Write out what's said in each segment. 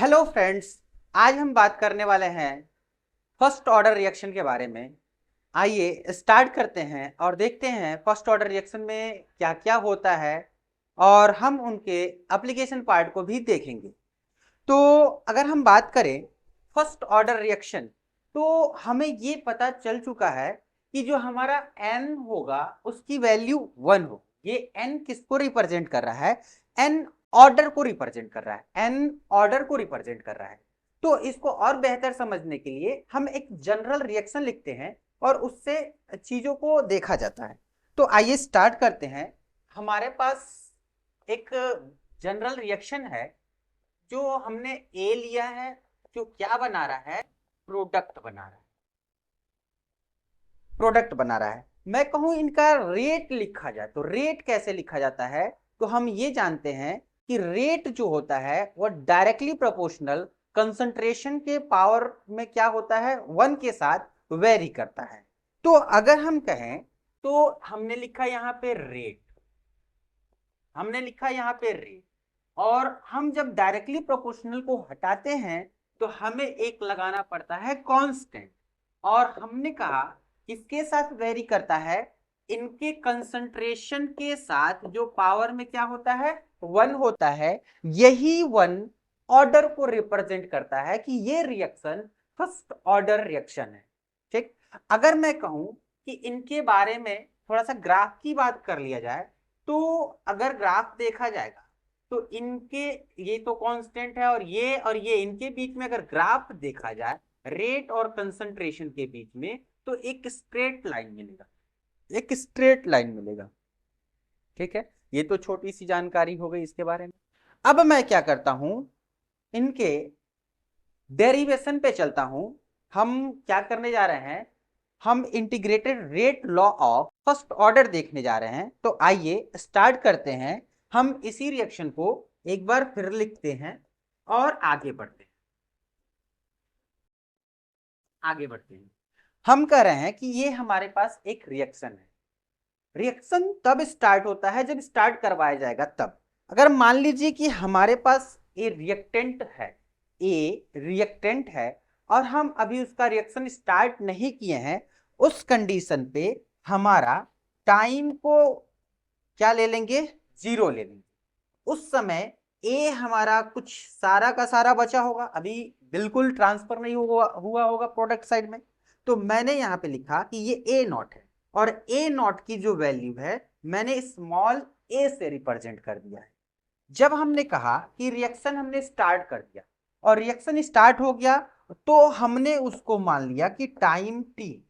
Hello friends, आज हम बात करने वाले हैं फर्स्ट ऑर्डर रिएक्शन के बारे में। आइए स्टार्ट करते हैं और देखते हैं फर्स्ट ऑर्डर रिएक्शन में क्या क्या होता है और हम उनके एप्लीकेशन पार्ट को भी देखेंगे। तो अगर हम बात करें फर्स्ट ऑर्डर रिएक्शन, तो हमें ये पता चल चुका है कि जो हमारा n होगा उसकी वैल्यू 1 हो। ये n किसको रिप्रेजेंट कर रहा है? n ऑर्डर को रिप्रेजेंट कर रहा है, n ऑर्डर को रिप्रेजेंट कर रहा है। तो इसको और बेहतर समझने के लिए हम एक जनरल रिएक्शन लिखते हैं और उससे चीजों को देखा जाता है। तो आइए स्टार्ट करते हैं। हमारे पास एक जनरल रिएक्शन है जो हमने ए लिया है, जो क्या बना रहा है? प्रोडक्ट बना रहा है। प्रोडक्ट बना रहा है। मैं कहूं इनका रेट लिखा जाए तो रेट कैसे लिखा जाता है? तो हम ये जानते हैं कि रेट जो होता है वो डायरेक्टली प्रोपोर्शनल कंसंट्रेशन के पावर में क्या होता है, 1 के साथ वेरी करता है। तो अगर हम कहें तो हमने लिखा यहां पे रेट, हमने लिखा यहां पे रेट, और हम जब डायरेक्टली प्रोपोर्शनल को हटाते हैं तो हमें एक लगाना पड़ता है कांस्टेंट। और हमने कहा किसके साथ वेरी करता है? इनके कंसंट्रेशन के साथ, जो पावर में क्या होता है, 1 होता है। यही 1 ऑर्डर को रिप्रेजेंट करता है कि ये रिएक्शन फर्स्ट ऑर्डर रिएक्शन है। ठीक। अगर मैं कहूं कि इनके बारे में थोड़ा सा ग्राफ की बात कर लिया जाए, तो अगर ग्राफ देखा जाएगा तो इनके, ये तो कांस्टेंट है, और ये इनके बीच में अगर ग्राफ देखा जाए रेट और कंसंट्रेशन के बीच में, तो एक स्ट्रेट लाइन मिलेगा, एक स्ट्रेट लाइन मिलेगा। ठीक है, ये तो छोटी सी जानकारी हो गई इसके बारे में। अब मैं क्या करता हूं, इनके डेरिवेशन पे चलता हूं। हम क्या करने जा रहे हैं? हम integrated rate law of first order देखने जा रहे हैं। तो आइए स्टार्ट करते हैं। हम इसी रिएक्शन को एक बार फिर लिखते हैं और आगे बढ़ते हैं। आगे बढ़ते हैं। हम कह रहे हैं कि ये हमारे पास एक रिएक्शन है। रिएक्शन तब स्टार्ट होता है जब स्टार्ट करवाया जाएगा तब। अगर मान लीजिए कि हमारे पास ए रिएक्टेंट है, ए रिएक्टेंट है, और हम अभी उसका रिएक्शन स्टार्ट नहीं किए हैं, उस कंडीशन पे हमारा टाइम को क्या ले लेंगे? 0 ले लेंगे। उस समय ए हमारा कुछ सारा का सारा बचा होगा, अभी बिल्कुल ट्रांसफर नहीं हुआ होगा प्रोडक्ट साइड में। तो मैंने यहां पे लिखा कि ये ए नॉट है, और ए नॉट की जो वैल्यू है मैंने स्मॉल ए से रिप्रेजेंट कर दिया है। जब हमने कहा कि रिएक्शन हमने स्टार्ट कर दिया और रिएक्शन स्टार्ट हो गया, तो हमने उसको मान लिया कि टाइम टी,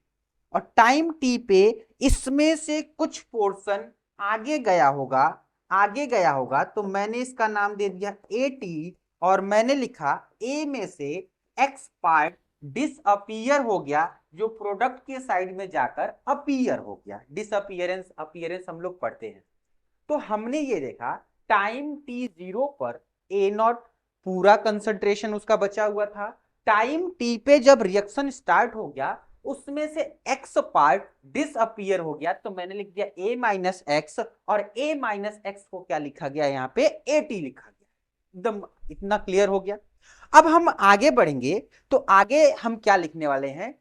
और टाइम टी पे इसमें से कुछ पोर्शन आगे गया होगा, आगे गया होगा। तो मैंने इसका नाम दे दिया ए टी, और मैंने लिखा ए में से एक्स पार्ट डिसअपियर हो गया, जो प्रोडक्ट के साइड में जाकर अपीयर हो गया। डिसअपियरेंस अपीयरेंस हम लोग पढ़ते हैं। तो हमने ये देखा टाइम टी 0 पर ए नॉट पूरा कंसंट्रेशन उसका बचा हुआ था। टाइम टी पे जब रिएक्शन स्टार्ट हो गया, उसमें से एक्स पार्ट डिसअपियर हो गया, तो मैंने लिख दिया ए माइनस एक्स, और ए माइनस एक्स को क्या लिखा गया यहाँ पे? ए टी लिखा गया। एकदम इतना क्लियर हो गया। अब हम आगे बढ़ेंगे तो आगे हम क्या लिखने वाले हैं?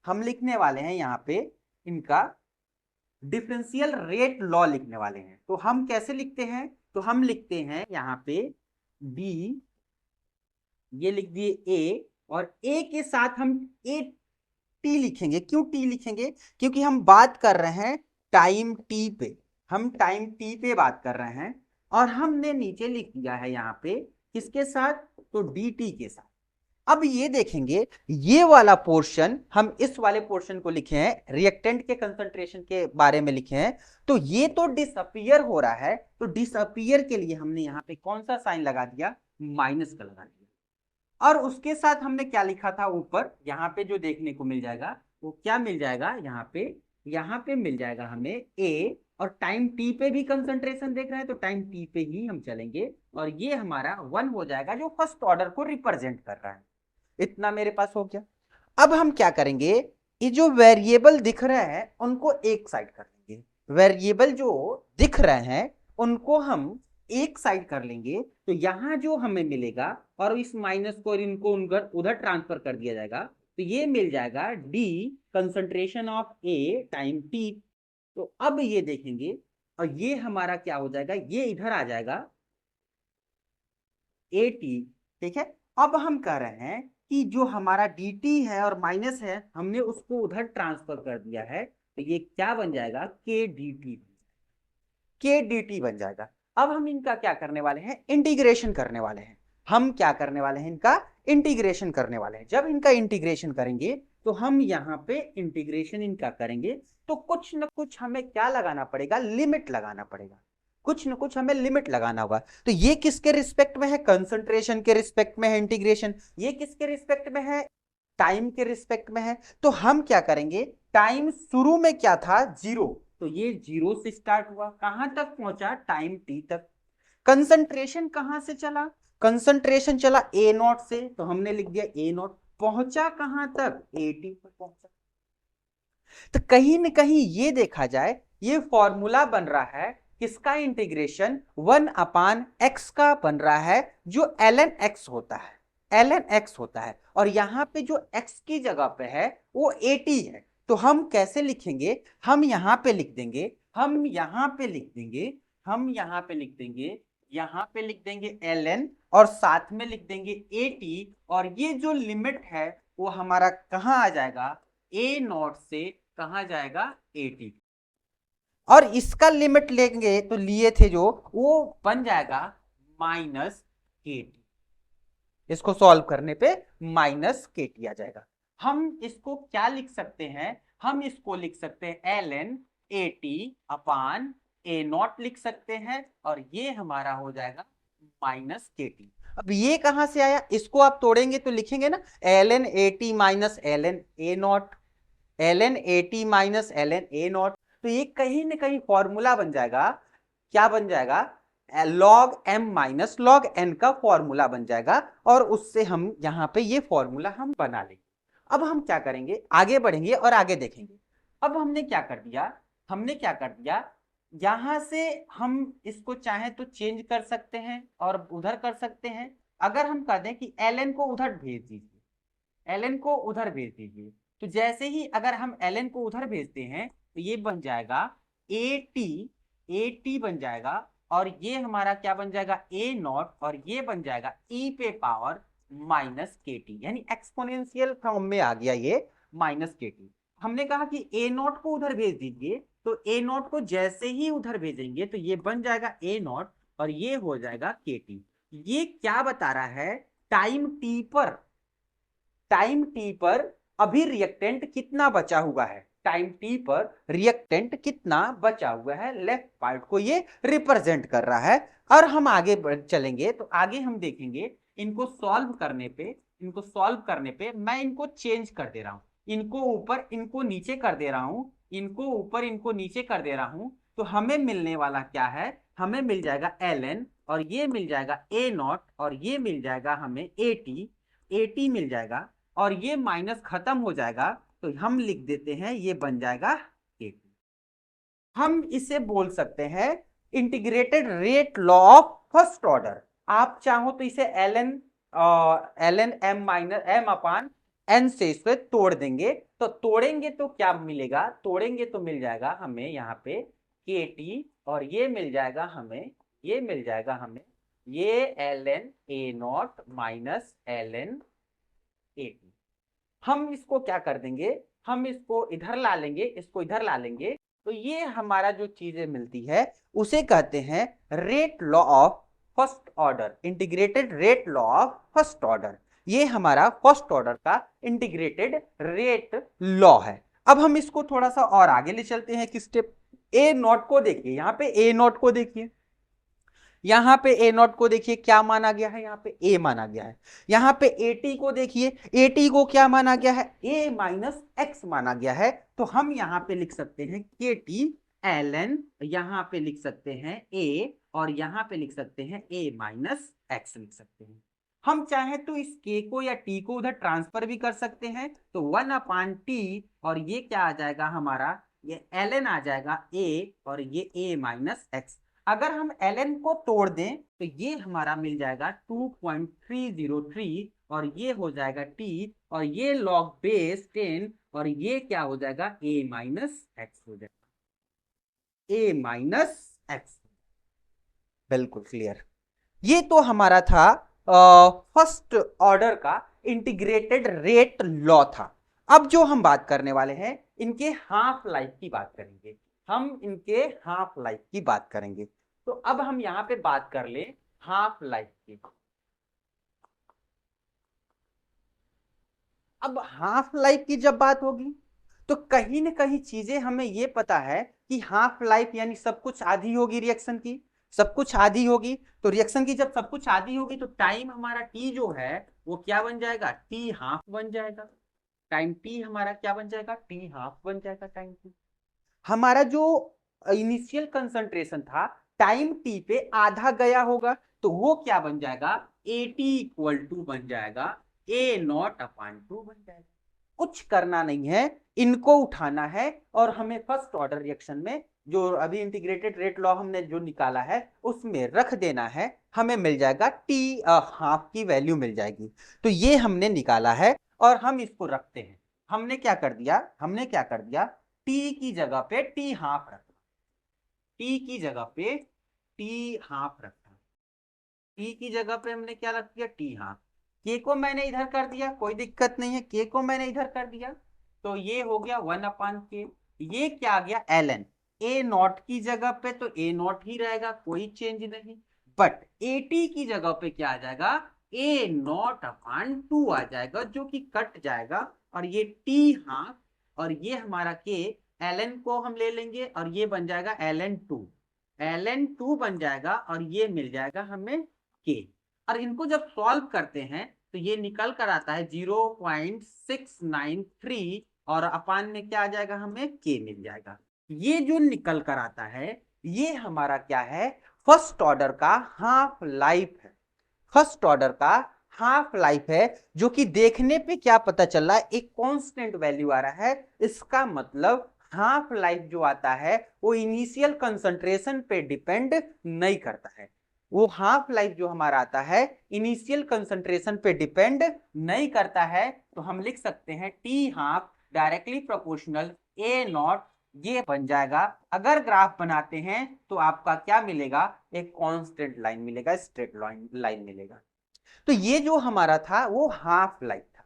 हम लिखने वाले हैं यहाँ पे इनका डिफरेंशियल रेट लॉ लिखने वाले हैं। तो हम कैसे लिखते हैं? तो हम लिखते हैं यहाँ पे बी, ये लिख दिए ए, और ए के साथ हम ए टी लिखेंगे। क्यों टी लिखेंगे? क्योंकि हम बात कर रहे हैं टाइम टी पे, हम टाइम टी पे बात कर रहे हैं। और हमने नीचे लिख दिया है यहाँ पे किसके साथ? तो डी टी के साथ। अब ये देखेंगे, ये वाला पोर्शन, हम इस वाले पोर्शन को लिखे हैं, रिएक्टेंट के कंसंट्रेशन के बारे में लिखे हैं। तो ये तो डिसअपियर हो रहा है, तो डिसअपियर के लिए हमने यहाँ पे कौन सा साइन लगा दिया? माइनस का लगा दिया। और उसके साथ हमने क्या लिखा था ऊपर? यहाँ पे जो देखने को मिल जाएगा वो क्या मिल जाएगा? यहाँ पे मिल जाएगा हमें ए, और टाइम टी पे भी कंसंट्रेशन देख रहे हैं तो टाइम टी पे ही हम चलेंगे, और ये हमारा 1 हो जाएगा जो फर्स्ट ऑर्डर को रिप्रेजेंट कर रहा है। इतना मेरे पास हो गया। अब हम क्या करेंगे? ये जो वेरिएबल दिख रहे हैं उनको एक साइड कर देंगे। वेरिएबल जो दिख रहे हैं उनको हम एक साइड कर लेंगे तो यहाँ जो हमें मिलेगा और इस माइनस को इनको उधर ट्रांसफर कर दिया जाएगा तो ये मिल जाएगा D concentration of A time T. तो अब ये देखेंगे और ये हमारा क्या हो जाएगा, ये इधर आ जाएगा ए टी। ठीक है, अब हम कह रहे हैं कि जो हमारा डी टी है और माइनस है हमने उसको उधर ट्रांसफर कर दिया है तो ये क्या बन जाएगा, के डी टी, के डी टी बन जाएगा। अब हम इनका क्या करने वाले हैं, इंटीग्रेशन करने वाले हैं। हम क्या करने वाले हैं, इनका इंटीग्रेशन करने वाले हैं। जब इनका इंटीग्रेशन करेंगे तो हम यहाँ पे इंटीग्रेशन इनका करेंगे तो कुछ न कुछ हमें क्या लगाना पड़ेगा, लिमिट लगाना पड़ेगा, कुछ न कुछ हमें लिमिट लगाना होगा। तो ये किसके रिस्पेक्ट में है, कंसंट्रेशन के रिस्पेक्ट में है इंटीग्रेशन, ये किसके रिस्पेक्ट में है, टाइम के रिस्पेक्ट में है। तो हम क्या करेंगे, टाइम शुरू में क्या था, जीरो, तो ये जीरो से स्टार्ट हुआ, कहां तक पहुंचा, टाइम टी तक। कंसंट्रेशन कहां से चला, कंसंट्रेशन चला ए नॉट से, तो हमने लिख दिया ए नॉट, पहुंचा कहां तक, ए टी पर पहुंचा। तो कहीं न कहीं ये देखा जाए ये फॉर्मूला बन रहा है किसका, इंटीग्रेशन 1/x का बन रहा है जो ln x होता है, ln x होता है। और यहां पे जो x की जगह पे है वो 80 है। तो हम कैसे लिखेंगे, हम यहां पे लिख देंगे, हम यहां पे लिख देंगे, हम यहां पे लिख देंगे, यहां पे लिख देंगे ln और साथ में लिख देंगे 80। और ये जो लिमिट है वो हमारा कहां आ जाएगा, ए नॉट से कहां जाएगा, 80। और इसका लिमिट लेंगे तो लिए थे जो, वो बन जाएगा माइनस के टी। इसको सॉल्व करने पे माइनस के टी आ जाएगा। हम इसको क्या लिख सकते हैं, हम इसको लिख सकते हैं ln 80 अपान ए नॉट लिख सकते हैं और ये हमारा हो जाएगा माइनस के टी। अब ये कहां से आया, इसको आप तोड़ेंगे तो लिखेंगे ना ln 80 minus ln A not, ln 80 minus ln A not. तो ये कहीं ना कहीं फॉर्मूला बन जाएगा, क्या बन जाएगा, log m minus log n का फॉर्मूला बन जाएगा। और उससे हम यहां पे ये फॉर्मूला हम बना लेंगे। अब हम क्या करेंगे, आगे बढ़ेंगे और आगे देखेंगे। अब हमने क्या कर दिया, हमने क्या कर दिया, यहां से हम इसको चाहे तो चेंज कर सकते हैं और उधर कर सकते हैं। अगर हम कह दें कि ln को उधर भेज दीजिए, ln को उधर भेज दीजिए, तो जैसे ही अगर हम ln को उधर भेजते हैं तो ये बन जाएगा at बन जाएगा और ये हमारा क्या बन जाएगा, ए नॉट, और ये बन जाएगा e पे पावर माइनस के टी, यानी एक्सपोनेंशियल फॉर्म में आ गया ये माइनस के टी। हमने कहा कि ए नॉट को उधर भेज दीजिए, तो ए नॉट को जैसे ही उधर भेजेंगे तो ये बन जाएगा ए नॉट और ये हो जाएगा के टी। ये क्या बता रहा है, टाइम टी पर, टाइम टी पर अभी रिएक्टेंट कितना बचा हुआ है, टाइम टी पर रिएक्टेंट कितना बचा हुआ है, लेफ्ट पार्ट को ये रिप्रेजेंट कर रहा है। और हम आगे चलेंगे तो आगे हम देखेंगे इनको सॉल्व करने पे, इनको सॉल्व करने पे मैं इनको चेंज कर दे रहा हूं, इनको ऊपर इनको नीचे कर दे रहा हूं, इनको ऊपर इनको नीचे कर दे रहा हूं। तो हमें मिलने वाला क्या है, हमें मिल जाएगा ln और ये मिल जाएगा ए नॉट और ये मिल जाएगा हमें एटी मिल जाएगा और ये माइनस खत्म हो जाएगा तो हम लिख देते हैं ये बन जाएगा के। हम इसे बोल सकते हैं integrated rate law of first order. आप चाहो तो इसे ln m माइनस m अपान n से इसे तोड़ देंगे, तो तोड़ेंगे तो क्या मिलेगा, तोड़ेंगे तो मिल जाएगा हमें यहाँ पे के टी और ये मिल जाएगा हमें, ये मिल जाएगा हमें ये ln A not minus ln A T. हम इसको क्या कर देंगे, हम इसको इधर ला लेंगे, इसको इधर ला लेंगे, तो ये हमारा जो चीजें मिलती है उसे कहते हैं rate law of first order, integrated rate law of first order. ये हमारा फर्स्ट ऑर्डर का इंटीग्रेटेड रेट लॉ है। अब हम इसको थोड़ा सा और आगे ले चलते हैं कि स्टेप ए नॉट को देखिए, यहाँ पे ए नॉट को देखिए, यहाँ पे ए नॉट को देखिए क्या माना गया है, यहाँ पे ए माना गया है। यहाँ पे एटी को देखिए, एटी को क्या माना गया है, ए माइनस एक्स माना गया है। तो हम यहाँ पे लिख सकते हैं के टी ln, यहाँ पे लिख सकते हैं ए और यहाँ पे लिख सकते हैं ए माइनस एक्स लिख सकते हैं। हम चाहे तो इस के को या टी को उधर ट्रांसफर भी कर सकते हैं, तो 1/t और ये क्या आ जाएगा हमारा, ये ln आ जाएगा ए और ये ए माइनस एक्स। अगर हम ln को तोड़ दें तो ये हमारा मिल जाएगा 2.303 और ये हो जाएगा t और ये log बेस 10 और ये क्या हो जाएगा a माइनस एक्स हो जाएगा, a माइनस एक्स। बिल्कुल क्लियर। ये तो हमारा था फर्स्ट ऑर्डर का इंटीग्रेटेड रेट लॉ था। अब जो हम बात करने वाले हैं इनके हाफ लाइफ की बात करेंगे, हम इनके हाफ लाइफ की बात करेंगे। तो अब हम यहां पे बात कर ले हाफ लाइफ की। अब हाफ लाइफ की जब बात होगी तो कहीं ना कहीं चीजें हमें ये पता है कि हाफ लाइफ यानी सब कुछ आधी होगी रिएक्शन की, सब कुछ आधी होगी। तो रिएक्शन की जब सब कुछ आधी होगी तो टाइम हमारा टी जो है वो क्या बन जाएगा, टी हाफ बन जाएगा। टाइम टी हमारा क्या बन जाएगा, टी हाफ बन जाएगा टाइम टी। हमारा जो इनिशियल कंसंट्रेशन था टाइम टी पे आधा गया होगा तो वो क्या बन जाएगा, ए टी इक्वल टू बन जाएगा ए नॉट अपान टू बन जाएगा। कुछ करना नहीं है, इनको उठाना है और हमें फर्स्ट ऑर्डर रिएक्शन में जो अभी इंटीग्रेटेड रेट लॉ हमने जो निकाला है उसमें रख देना है, हमें मिल जाएगा टी हाफ की वैल्यू मिल जाएगी। तो ये हमने निकाला है और हम इसको रखते हैं। हमने क्या कर दिया, टी की जगह पे टी हाफ रखा, टी की जगह पे टी हाफ रखा, टी की जगह पे हमने क्या रख दिया, टी हाफ। के को मैंने इधर कर दिया, कोई दिक्कत नहीं है, के को मैंने इधर कर दिया तो ये हो गया 1/k। ये क्या आ गया ln, ए नॉट की जगह पे तो ए नॉट ही रहेगा, कोई चेंज नहीं। बट ए टी की जगह पे क्या आ जाएगा, ए नॉट अपान टू आ जाएगा जो कि कट जाएगा और ये टी हाफ और ये हमारा के ln को हम ले लेंगे और ये बन जाएगा ln2 बन जाएगा और ये मिल जाएगा हमें के। और इनको जब सॉल्व करते हैं तो ये निकल कर आता है 0.693 और अपान में क्या आ जाएगा, हमें के मिल जाएगा। ये जो निकल कर आता है ये हमारा क्या है, फर्स्ट ऑर्डर का हाफ लाइफ है, फर्स्ट ऑर्डर का हाफ लाइफ है जो कि देखने पे क्या पता चल रहा है, एक कांस्टेंट वैल्यू आ रहा है। इसका मतलब हाफ लाइफ जो आता है वो इनिशियल कंसंट्रेशन पे डिपेंड नहीं करता है, वो हाफ लाइफ जो हमारा आता है इनिशियल कंसंट्रेशन पे डिपेंड नहीं करता है। तो हम लिख सकते हैं T half directly proportional A not, ये बन जाएगा। अगर ग्राफ बनाते हैं तो आपका क्या मिलेगा, एक कांस्टेंट लाइन मिलेगा, स्ट्रेट लाइन मिलेगा। तो ये जो हमारा था वो हाफ लाइफ था,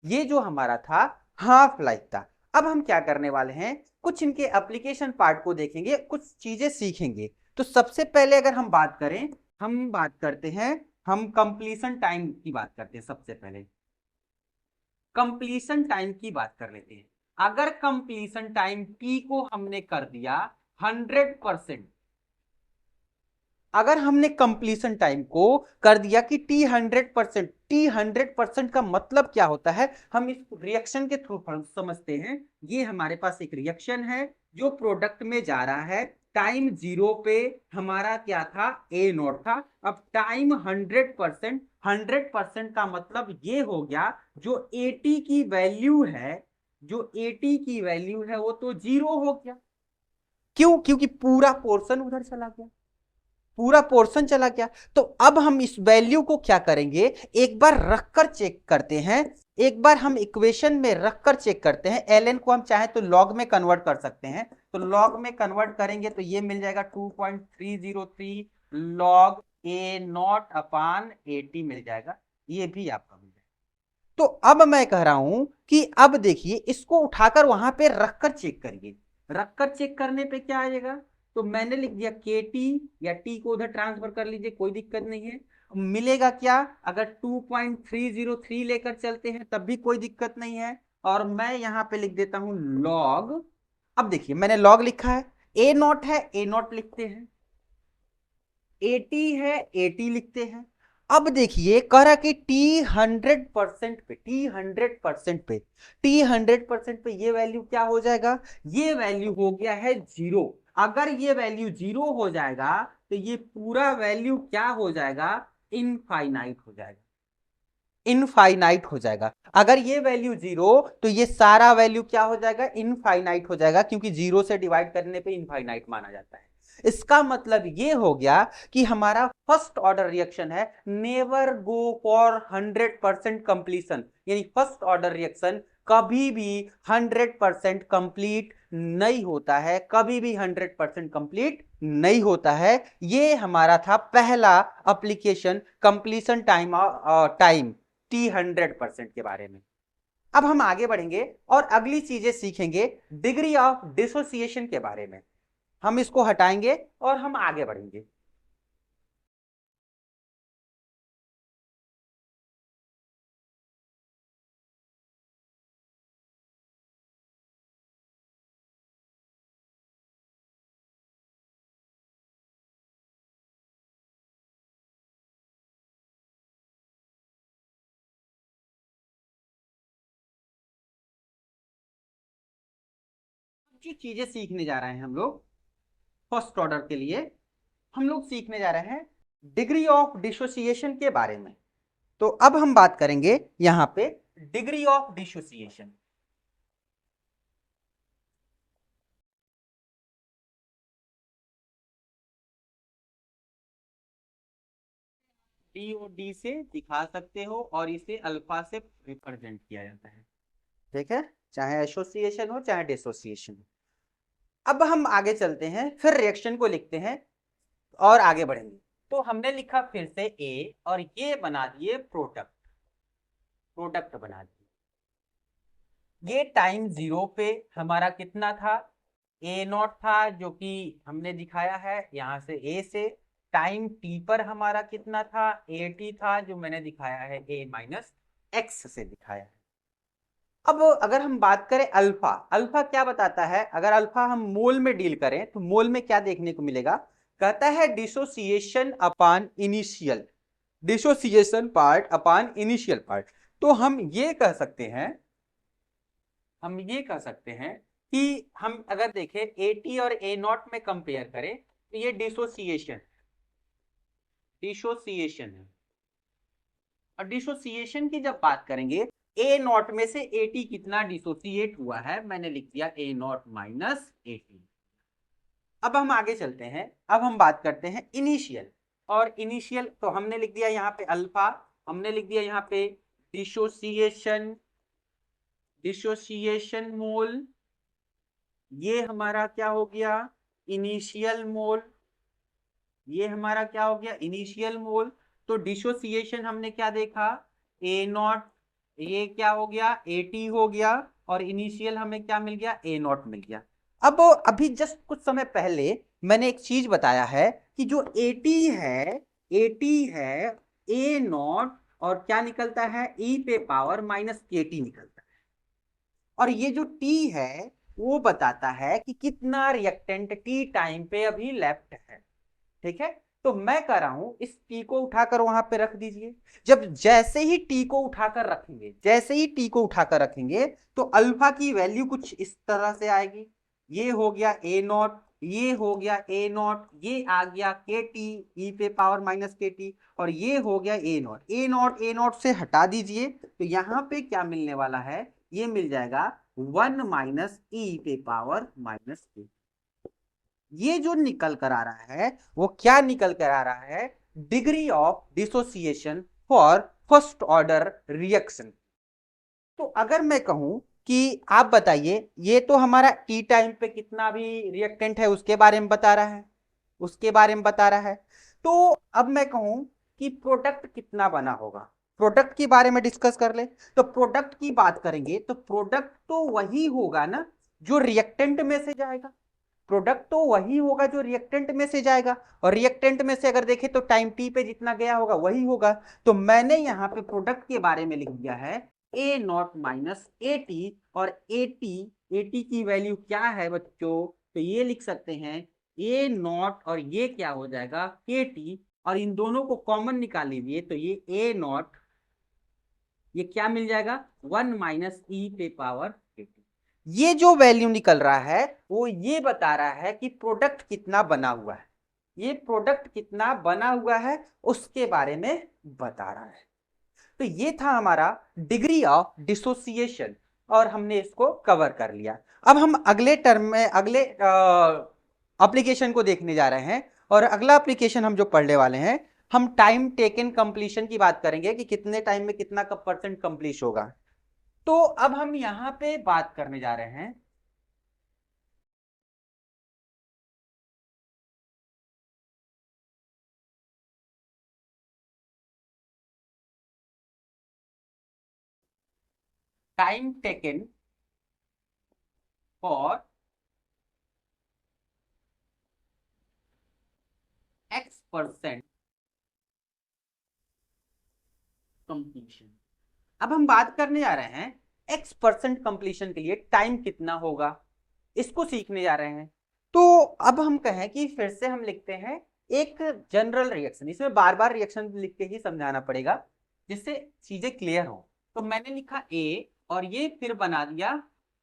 ये जो हमारा था हाफ लाइफ था। अब हम क्या करने वाले हैं, कुछ इनके एप्लीकेशन पार्ट को देखेंगे, कुछ चीजें सीखेंगे। तो सबसे पहले अगर हम बात करें, हम बात करते हैं, हम कंप्लीशन टाइम की बात करते हैं। सबसे पहले कंप्लीशन टाइम की बात कर लेते हैं। अगर कंप्लीशन टाइम टी को हमने कर दिया 100%, अगर हमने कंप्लीशन टाइम को कर दिया कि टी 100%, टी 100% का मतलब क्या होता है, हम इस रिएक्शन के थ्रू समझते हैं। ये हमारे पास एक रिएक्शन है जो प्रोडक्ट में जा रहा है, टाइम 0 पे हमारा क्या था, ए नॉट था। अब टाइम 100%, 100% का मतलब ये हो गया जो एटी की वैल्यू है, जो एटी की वैल्यू है वो तो 0 हो गया। क्यों, क्योंकि पूरा पोर्शन उधर चला गया, पूरा पोर्शन चला गया। तो अब हम इस वैल्यू को क्या करेंगे, एक बार रखकर चेक करते हैं, एक बार हम इक्वेशन में रखकर चेक करते हैं। ln को हम चाहे तो लॉग में कन्वर्ट कर सकते हैं, तो लॉग में कन्वर्ट करेंगे तो ये मिल जाएगा 2.303 लॉग ए नॉट अपान 80 मिल जाएगा, ये भी आपका मिल जाएगा। तो अब मैं कह रहा हूं कि अब देखिए इसको उठाकर वहां पे रखकर चेक करिए, रखकर चेक करने पे क्या आएगा, तो मैंने लिख दिया के टी या टी को उधर ट्रांसफर कर लीजिए, कोई दिक्कत नहीं है। मिलेगा क्या, अगर 2.303 लेकर चलते हैं तब भी कोई दिक्कत नहीं है। और मैं यहां पे लिख देता हूं लॉग, अब देखिए मैंने लॉग लिखा है, ए नॉट है ए नॉट लिखते हैं, एटी है एटी लिखते हैं। अब देखिए कह रहा कि टी 100% पे, टी 100% पे, टी 100% पे ये वैल्यू क्या हो जाएगा, ये वैल्यू हो गया है 0। अगर ये वैल्यू 0 हो जाएगा तो ये पूरा वैल्यू क्या हो जाएगा, इनफाइनाइट हो जाएगा, इनफाइनाइट हो जाएगा। अगर ये वैल्यू 0 तो ये सारा वैल्यू क्या हो जाएगा, इनफाइनाइट हो जाएगा, क्योंकि 0 से डिवाइड करने पे इनफाइनाइट माना जाता है। इसका मतलब ये हो गया कि हमारा फर्स्ट ऑर्डर रिएक्शन है नेवर गो फॉर 100% कंप्लीशन, यानी फर्स्ट ऑर्डर रिएक्शन कभी भी 100% कंप्लीट नहीं होता है, कभी भी 100% कंप्लीट नहीं होता है। ये हमारा था पहला application completion time time T100% के बारे में। अब हम आगे बढ़ेंगे और अगली चीजें सीखेंगे डिग्री ऑफ डिसोसिएशन के बारे में। हम इसको हटाएंगे और हम आगे बढ़ेंगे। जो चीजें सीखने जा रहे हैं हम लोग फर्स्ट ऑर्डर के लिए, हम लोग सीखने जा रहे हैं डिग्री ऑफ डिसोसिएशन के बारे में। तो अब हम बात करेंगे यहां पे डिग्री ऑफ डिसोसिएशन। DOD से दिखा सकते हो और इसे अल्फा से रिप्रेजेंट किया जाता है, ठीक है, चाहे एसोसिएशन हो चाहे डिसोसिएशन हो। अब हम आगे चलते हैं, फिर रिएक्शन को लिखते हैं और आगे बढ़ेंगे। तो हमने लिखा फिर से ए और ये बना दिए प्रोडक्ट, प्रोडक्ट बना दिए। ये टाइम 0 पे हमारा कितना था, A0 था, जो कि हमने दिखाया है यहां से A से। टाइम T पर हमारा कितना था, AT था, जो मैंने दिखाया है A माइनस X से दिखाया है। अब अगर हम बात करें अल्फा, अल्फा क्या बताता है, अगर अल्फा हम मोल में डील करें तो मोल में क्या देखने को मिलेगा, कहता है dissociation upon initial, dissociation part upon initial part. तो हम ये कह सकते हैं, हम ये कह सकते हैं कि हम अगर देखें AT और A0 में कंपेयर करें तो ये डिसोसिएशन, डिसोसिएशन है। और डिसोसिएशन की जब बात करेंगे A0 में से AT कितना डिसोसिएट हुआ है, मैंने लिख दिया A0 माइनस AT। अब हम आगे चलते हैं, अब हम बात करते हैं इनिशियल। और इनिशियल तो हमने लिख दिया यहाँ पे अल्फा, हमने लिख दिया यहाँ पे डिसोसिएशन, डिसोसिएशन मोल, ये हमारा क्या हो गया, इनिशियल मोल, ये हमारा क्या हो गया, इनिशियल मोल। तो डिसोसिएशन हमने क्या देखा, A0, ये क्या हो गया, AT हो गया, और इनिशियल हमें क्या मिल गया, A0 मिल गया। अब अभी जस्ट कुछ समय पहले मैंने एक चीज बताया है कि जो AT है, AT है A0 और क्या निकलता है, E पे पावर माइनस KT निकलता है। और ये जो T है वो बताता है कि कितना रिएक्टेंट T टाइम पे अभी लेफ्ट है, ठीक है। तो मैं कह रहा हूं इस टी को उठाकर वहां पे रख दीजिए। जब जैसे ही टी को उठाकर रखेंगे, जैसे ही टी को उठाकर रखेंगे तो अल्फा की वैल्यू कुछ इस तरह से आएगी। ये हो गया A0, ये हो गया A0, ये आ गया KT E पे पावर माइनस KT, और ये हो गया A0। A0 से हटा दीजिए तो यहाँ पे क्या मिलने वाला है, ये मिल जाएगा 1 माइनस E पे पावर माइनस KT। ये जो निकल कर आ रहा है वो क्या निकल कर आ रहा है, degree of dissociation for first order reaction. तो अगर मैं कहूं कि आप बताइए, ये तो हमारा टी टाइम पे कितना भी रिएक्टेंट है उसके बारे में बता रहा है, उसके बारे में बता रहा है। तो अब मैं कहूं कि प्रोडक्ट कितना बना होगा, प्रोडक्ट के बारे में डिस्कस कर ले। तो प्रोडक्ट की बात करेंगे तो प्रोडक्ट तो वही होगा ना जो रिएक्टेंट में से जाएगा, प्रोडक्ट तो वही होगा जो रिएक्टेंट में से जाएगा। और रिएक्टेंट में से अगर देखें तो टाइम टी पे जितना गया होगा वही होगा। तो मैंने यहाँ पे प्रोडक्ट के बारे में लिख दिया है A0 माइनस AT, और AT की वैल्यू क्या है बच्चों, तो ये लिख सकते हैं A0 और ये क्या हो जाएगा KT, और इन दोनों को कॉमन निकाल लीजिए तो ये A0, ये क्या मिल जाएगा 1 माइनस E पे पावर। ये जो वैल्यू निकल रहा है वो ये बता रहा है कि प्रोडक्ट कितना बना हुआ है, ये प्रोडक्ट कितना बना हुआ है उसके बारे में बता रहा है। तो ये था हमारा डिग्री ऑफ डिसोसिएशन और हमने इसको कवर कर लिया। अब हम अगले टर्म में, अगले एप्लीकेशन को देखने जा रहे हैं और अगला एप्लीकेशन हम जो पढ़ने वाले हैं, हम टाइम टेकन कंप्लीशन की बात करेंगे कि कितने टाइम में कितना परसेंट कंप्लीट होगा। तो अब हम यहां पे बात करने जा रहे हैं time taken for X% completion. अब हम बात करने जा रहे हैं X% कंप्लीशन के लिए टाइम कितना होगा, इसको सीखने जा रहे हैं। तो अब हम कहें कि फिर से हम लिखते हैं एक जनरल रिएक्शन, इसमें बार बार रिएक्शन लिख के ही समझाना पड़ेगा जिससे चीजें क्लियर हो। तो मैंने लिखा A और ये फिर बना दिया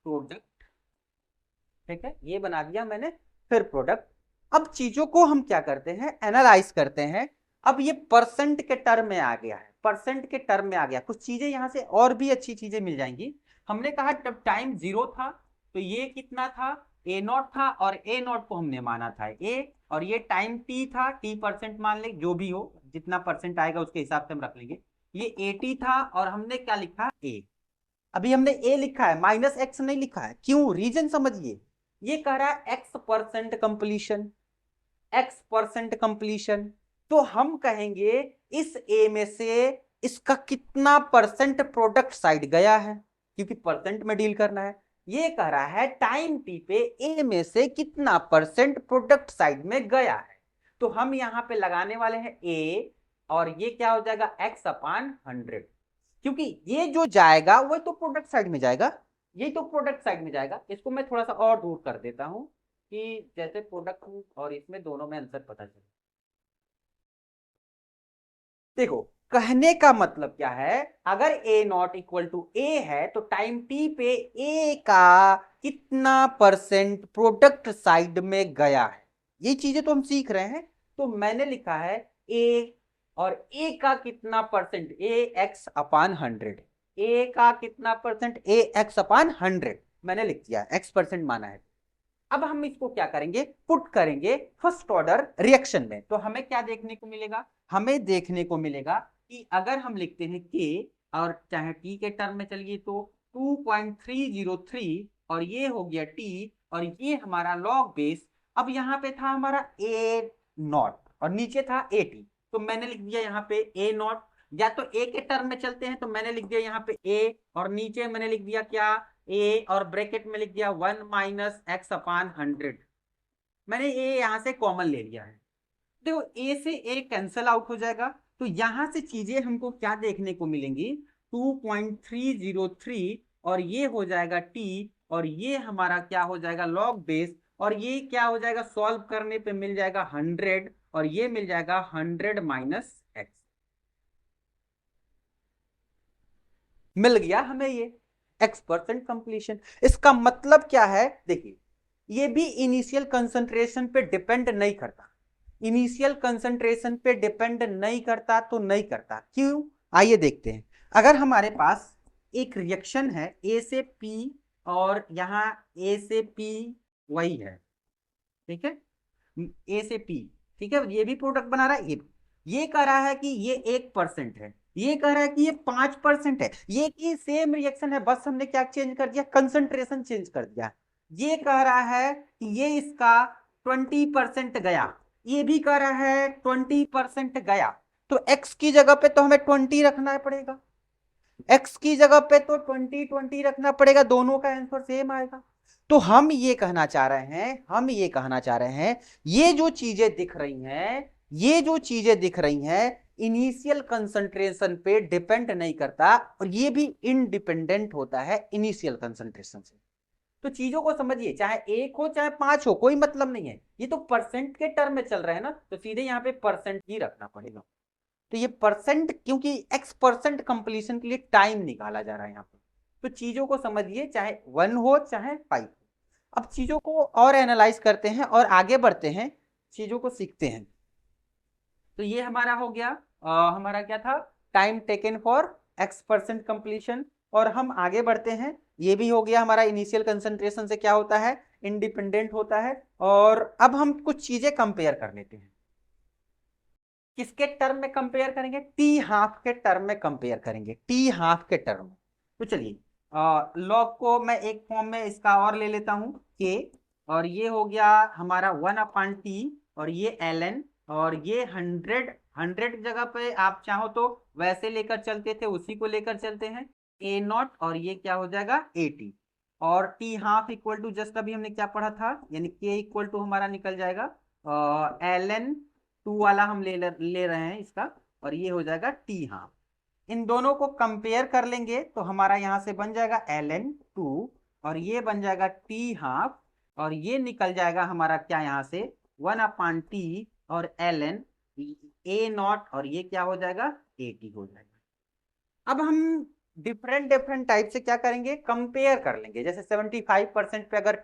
प्रोडक्ट, ठीक है, ये बना दिया मैंने फिर प्रोडक्ट। अब चीजों को हम क्या करते हैं, एनालाइज करते हैं। अब ये परसेंट के टर्म में आ गया है, परसेंट के टर्म में आ गया। कुछ चीजें यहां से और भी अच्छी चीजें मिल जाएंगी। हमने कहा जब टाइम 0 था तो ये कितना था, A0 था, और A0 को हमने माना था A, और ये टाइम T था, T% मान ले, जो भी हो जितना परसेंट आएगा उसके हिसाब से हम रख लेंगे। ये AT था और हमने क्या लिखा A। अभी हमने A लिखा है, -X नहीं लिखा है, क्यों, रीजन समझिए। ये कह रहा है X% कंप्लीशन, X% कंप्लीशन। तो हम कहेंगे इस A में से इसका कितना परसेंट प्रोडक्ट साइड गया है, क्योंकि परसेंट में डील करना है। ये कह रहा है टाइम T पे A में से कितना परसेंट प्रोडक्ट साइड में गया है। तो हम यहां पे लगाने वाले हैं A, और ये क्या हो जाएगा X/100, क्योंकि ये जो जाएगा वो तो प्रोडक्ट साइड में जाएगा, ये तो प्रोडक्ट साइड में जाएगा। इसको मैं थोड़ा सा और दूर कर देता हूं कि जैसे प्रोडक्ट और इसमें दोनों में आंसर पता चले। देखो कहने का मतलब क्या है, अगर A0 = A है तो टाइम T पे A का कितना परसेंट प्रोडक्ट साइड में गया है, ये चीजें तो हम सीख रहे हैं। तो मैंने लिखा है A, और A का कितना परसेंट, X/100, A का कितना परसेंट, X/100 मैंने लिख दिया, X% माना है। अब हम इसको क्या करेंगे, पुट करेंगे फर्स्ट ऑर्डर रिएक्शन में। तो हमें क्या देखने को मिलेगा, हमें देखने को मिलेगा कि अगर हम लिखते हैं K और चाहे T के टर्म में चलिए तो 2.303, और ये हो गया T, और ये हमारा लॉग बेस। अब यहाँ पे था हमारा A0 और नीचे था AT, तो मैंने लिख दिया यहाँ पे A0। या तो A के टर्म में चलते हैं तो मैंने लिख दिया यहाँ पे A, और नीचे मैंने लिख दिया क्या, A, और ब्रैकेट में लिख दिया 1 - X/100। मैंने A यहां से कॉमन ले लिया है। देखो A से A कैंसल आउट हो जाएगा, तो यहां से चीजें हमको क्या देखने को मिलेंगी, 2.303, और ये हो जाएगा T, और ये हमारा क्या हो जाएगा लॉग बेस, और ये क्या हो जाएगा, सॉल्व करने पे मिल जाएगा 100, और ये मिल जाएगा 100 - X। मिल गया हमें ये X% कंप्लीशन। इसका मतलब क्या है, देखिए ये भी इनिशियल कंसंट्रेशन पे डिपेंड नहीं करता, इनिशियल कंसंट्रेशन पे डिपेंड नहीं करता, तो नहीं करता क्यों, आइए देखते हैं। अगर हमारे पास एक रिएक्शन है A से P, और यहां A से P वही है, ठीक है, A से P, ठीक है, ये भी प्रोडक्ट बना रहा है, ये कह रहा है कि ये 1% है, ये कह रहा है कि ये 5% है, ये की सेम रिएक्शन है, बस हमने क्या चेंज कर दिया, कंसंट्रेशन चेंज कर दिया। ये कह रहा है कि ये इसका 20% गया, ये भी कह रहा है 20% गया, तो x की जगह पे तो हमें 20 रखना पड़ेगा, x की जगह पे तो 20 रखना पड़ेगा, दोनों का आंसर सेम आएगा। तो हम ये कहना चाह रहे हैं, हम ये कहना चाह रहे हैं, ये जो चीजें दिख रही हैं, ये जो चीजें दिख रही हैं, इनिशियल कंसंट्रेशन पे डिपेंड नहीं करता, और ये भी इंडिपेंडेंट होता है इनिशियल कंसंट्रेशन से। तो चीजों को समझिए, चाहे 1 हो चाहे 5 हो, कोई मतलब नहीं है, ये तो परसेंट के टर्म में चल रहे हैं ना, तो सीधे यहाँ पे परसेंट ही रखना पड़ेगा। तो ये परसेंट, क्योंकि X% कंप्लीशन के लिए टाइम निकाला जा रहा है यहाँ पे, तो चीजों को समझिए, चाहे 1 हो चाहे 5 हो। अब चीजों को और एनालाइज करते हैं और आगे बढ़ते हैं, चीजों को सीखते हैं। तो ये हमारा हो गया, हमारा क्या था, time taken for X% completion. और हम आगे बढ़ते हैं, ये भी हो गया हमारा इनिशियल कंसंट्रेशन से क्या होता है, इंडिपेंडेंट होता है। और अब हम कुछ चीजें कंपेयर कर लेते हैं। किसके टर्म में कंपेयर करेंगे, टी हाफ के टर्म में कंपेयर करेंगे, टी हाफ के टर्म में। तो चलिए लॉग को मैं एक फॉर्म में इसका और ले लेता हूं के, और ये हो गया हमारा 1/t, और ये ln, और ये 100 जगह पे आप चाहो तो वैसे लेकर चलते थे, उसी को लेकर चलते हैं ए नॉट, और ये क्या हो जाएगा 80। और T half equal to just अभी हमने क्या पढ़ा था, यानी के इक्वल टू हमारा निकल जाएगा ln 2 वाला हम ले रहे हैं इसका, और ये हो जाएगा टी हाफ। इन दोनों को कंपेयर कर लेंगे तो हमारा यहां से बन जाएगा ln 2, और ये बन जाएगा टी हाफ, और ये निकल जाएगा हमारा क्या यहाँ से 1/t, और ln ए नॉट, और ये क्या हो जाएगा 80 हो जाएगा। अब हम डिफरेंट डिफरेंट टाइप से क्या करेंगे, कंपेयर कर लेंगे। जैसे 75% पे अगर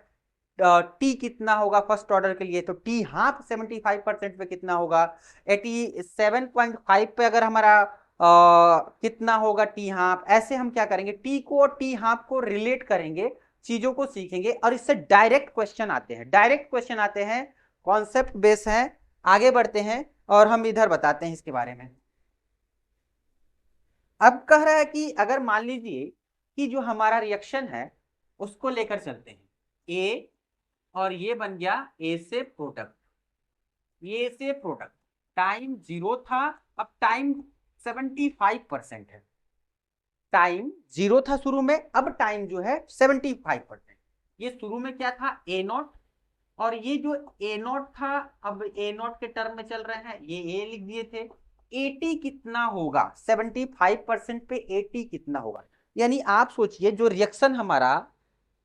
टी कितना होगा फर्स्ट ऑर्डर के लिए, तो टी हाफ 75% पे कितना होगा, 87.5 पे अगर हमारा कितना होगा टी हाफ। ऐसे हम क्या करेंगे, टी को और टी हाफ को रिलेट करेंगे, चीजों को सीखेंगे, और इससे डायरेक्ट क्वेश्चन आते हैं, डायरेक्ट क्वेश्चन आते हैं, कॉन्सेप्ट बेस है। आगे बढ़ते हैं और हम इधर बताते हैं इसके बारे में। अब कह रहा है कि अगर मान लीजिए कि जो हमारा रिएक्शन है उसको लेकर चलते हैं ए, और ये बन गया ए से प्रोडक्ट, ये से प्रोडक्ट, टाइम 0 था, अब टाइम 75% है। टाइम 0 था शुरू में, अब टाइम जो है 75%। ये शुरू में क्या था ए नॉट, और ये जो ए नॉट था, अब ए नॉट के टर्म में चल रहे हैं, ये ए लिख दिए थे। 80 कितना होगा, 75% पे 80 कितना होगा, यानी आप सोचिए जो रिएक्शन हमारा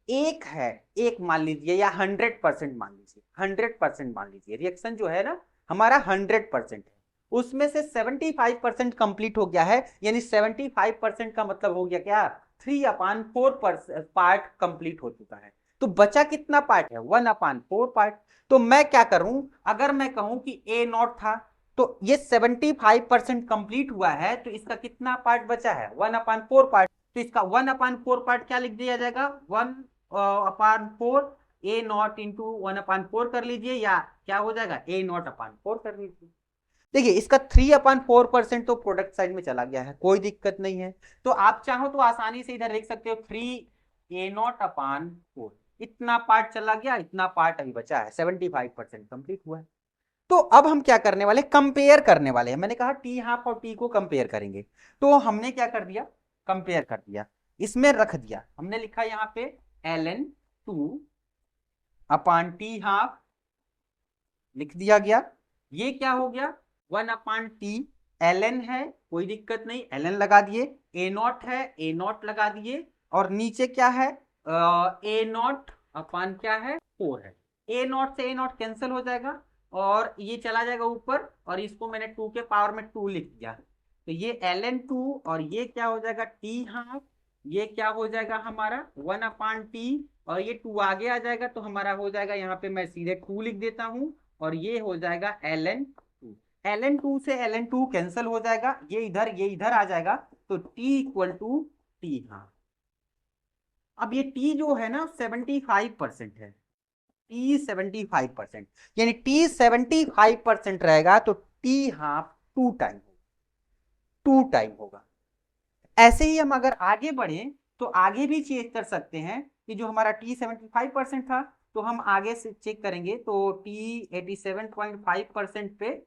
एक है, एक मान लीजिए, या 100% मान लीजिए, 100% मान लीजिए, रिएक्शन जो है ना हमारा 100% है, उसमें से 75% कंप्लीट हो गया है, यानी 75% का मतलब हो गया क्या, 3/4 पार्ट कंप्लीट हो चुका है। तो बचा कितना पार्ट है, 1/4 पार्ट। तो मैं क्या करूं, अगर मैं कहूं कि ए नॉट था, तो ये 75% कंप्लीट हुआ है, तो इसका कितना पार्ट बचा है, 1/4 पार्ट। तो इसका 1/4 पार्ट क्या लिख दिया जाएगा, 1/4 ए नॉट इंटू 1/4 कर लीजिए, या क्या हो जाएगा ए नॉट अपॉन 4 कर लीजिए। देखिए इसका 3/4% तो प्रोडक्ट साइड में चला गया है, कोई दिक्कत नहीं है। तो आप चाहो तो आसानी से इधर लिख सकते हो 3 A0/4, इतना पार्ट चला गया, इतना पार्ट अभी बचा है, 75% कंप्लीट हुआ है। तो अब हम क्या करने वाले, कंपेयर करने वाले हैं। मैंने कहा टी हाफ और टी को कंपेयर करेंगे, तो हमने क्या कर दिया, कंपेयर कर दिया, इसमें रख दिया, हमने लिखा यहाँ पे ln 2/t हाफ लिख दिया गया। ये क्या हो गया 1/t, ln है, कोई दिक्कत नहीं, ln लगा दिए, ए नॉट है, ए नॉट लगा दिए, और नीचे क्या है ए नॉट अपान क्या है 4 है। ए नॉट से ए नॉट कैंसिल हो जाएगा, और ये चला जाएगा ऊपर, और इसको मैंने 2 के पावर में 2 लिख दिया, तो ये ln 2, और ये क्या हो जाएगा टी हाफ, ये क्या हो जाएगा हमारा 1/t, और ये 2 आगे आ जाएगा, तो हमारा हो जाएगा यहाँ पे मैं सीधे 2 लिख देता हूं, और ये हो जाएगा ln 2। ln 2 से ln 2 कैंसिल हो जाएगा, ये इधर आ जाएगा, तो t इक्वल टू टी। हाँ, अब ये t जो है ना 75% है, t 75%, यानी t 75% रहेगा, तो t हाफ 2 टाइम होगा। ऐसे ही हम अगर आगे बढ़े तो आगे भी चेक कर सकते हैं कि जो हमारा t 75% था, तो हम आगे से चेक करेंगे, तो t 87.5% पे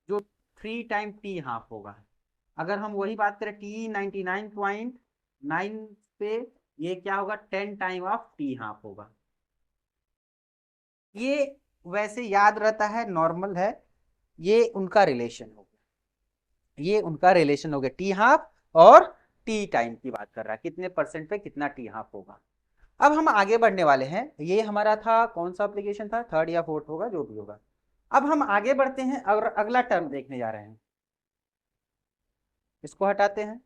जो 3 टाइम t हाफ होगा। अगर हम वही बात करें t 99.9 पे, ये क्या होगा 10 टाइम ऑफ t हाफ होगा। ये वैसे याद रहता है, नॉर्मल है, ये उनका रिलेशन हो गया, ये उनका रिलेशन हो गया, टी हाफ और टी टाइम की बात कर रहा है, कितने परसेंट पे कितना टी हाफ होगा। अब हम आगे बढ़ने वाले हैं, ये हमारा था कौन सा एप्लीकेशन था, थर्ड या फोर्थ होगा जो भी होगा। अब हम आगे बढ़ते हैं और अगला टर्म देखने जा रहे हैं, इसको हटाते हैं।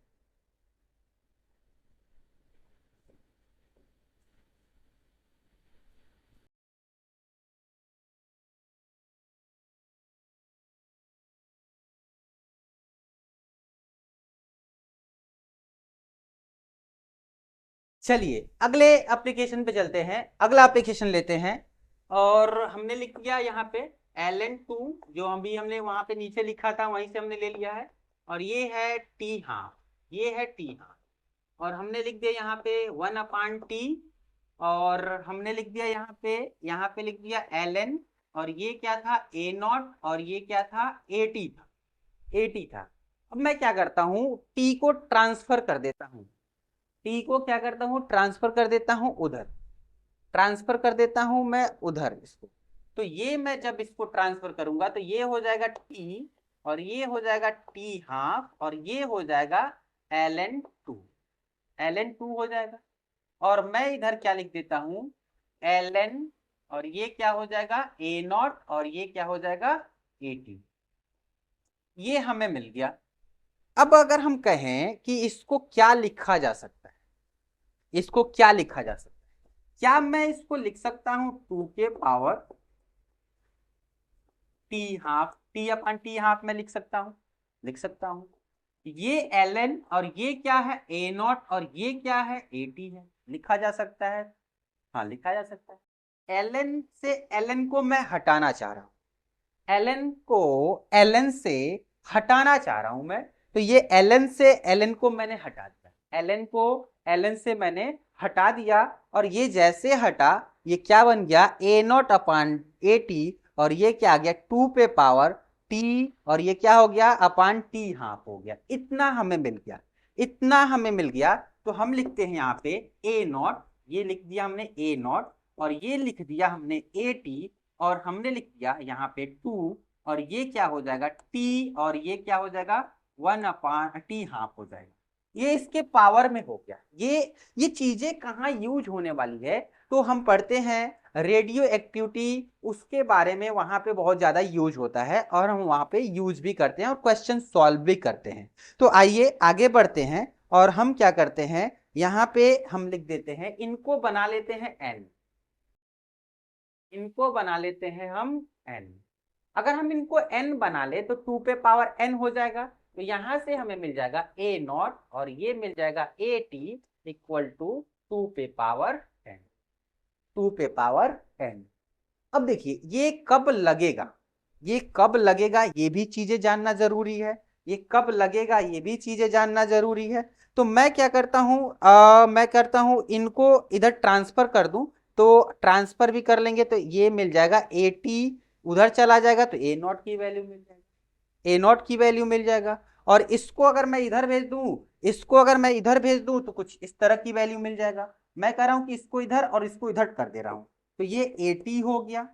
चलिए अगले एप्लीकेशन पे चलते हैं, अगला एप्लीकेशन लेते हैं। और हमने लिख दिया यहाँ पे ln2, जो अभी हमने वहां पे नीचे लिखा था वहीं से हमने ले लिया है। और ये है टी हाफ, ये है टी हाफ। और हमने लिख दिया यहाँ पे 1/t। और हमने लिख दिया यहाँ पे लिख दिया ln। और ये क्या था a0, और ये क्या था at था, at था। अब मैं क्या करता हूँ, t को ट्रांसफर कर देता हूँ, टी को क्या करता हूं, ट्रांसफर कर देता हूं उधर, ट्रांसफर कर देता हूं मैं उधर इसको। तो ये मैं जब इसको ट्रांसफर करूंगा तो ये हो जाएगा टी, और ये हो जाएगा टी हाफ, और ये हो जाएगा ln2, ln2 हो जाएगा। और मैं इधर क्या लिख देता हूं ln, और ये क्या हो जाएगा a0, और ये क्या हो जाएगा at। ये हमें मिल गया। अब अगर हम कहें कि इसको क्या लिखा जा सकता है, इसको क्या लिखा जा सकता है, क्या मैं इसको लिख सकता हूं 2 के power T half, T half में लिख सकता हूं, लिख सकता हूं। ये ln, और ये क्या है a0, और ये क्या है at है, लिखा जा सकता है। हाँ लिखा जा सकता है। ln से ln को मैं हटाना चाह रहा हूं, ln को ln से हटाना चाह रहा हूं मैं। तो ये ln से ln को मैंने हटा दिया, ln को ln से मैंने हटा दिया। और ये जैसे हटा, ये क्या बन गया a0/at, और ये क्या आ गया 2 पे पावर t, और ये क्या हो गया अपान टी हाफ हो गया। इतना हमें मिल गया, इतना हमें मिल गया। तो हम लिखते हैं यहाँ पे a0, ये लिख दिया हमने a0, और ये लिख दिया हमने at, और हमने लिख दिया यहाँ पे 2, और ये क्या हो जाएगा t, और ये क्या हो जाएगा 1/t हाफ हो जाएगा। ये इसके पावर में हो गया। ये चीजें कहाँ यूज होने वाली है, तो हम पढ़ते हैं रेडियो एक्टिविटी, उसके बारे में वहां पे बहुत ज्यादा यूज होता है, और हम वहां पे यूज भी करते हैं और क्वेश्चन सॉल्व भी करते हैं। तो आइए आगे बढ़ते हैं, और हम क्या करते हैं यहाँ पे हम लिख देते हैं, इनको बना लेते हैं n, इनको बना लेते हैं हम n। अगर हम इनको n बना ले तो 2 पे पावर n हो जाएगा। तो यहां से हमें मिल जाएगा a0, और ये मिल जाएगा at इक्वल टू 2 पे पावर n, 2 पे पावर n। अब देखिए ये कब लगेगा, ये कब लगेगा ये भी चीजें जानना जरूरी है, ये कब लगेगा ये भी चीजें जानना जरूरी है। तो मैं क्या करता हूं, मैं करता हूं इनको इधर ट्रांसफर कर दूं, तो ट्रांसफर भी कर लेंगे तो ये मिल जाएगा at, उधर चला जाएगा तो a0 की वैल्यू मिल जाएगी, a0 की वैल्यू मिल जाएगा। और इसको अगर मैं इधर भेज दूं, इसको अगर मैं इधर भेज दूं तो कुछ इस तरह की वैल्यू मिल जाएगा। मैं कह रहा हूं कि इसको इधर और इसको इधर कर दे रहा हूं, तो ये at हो गया,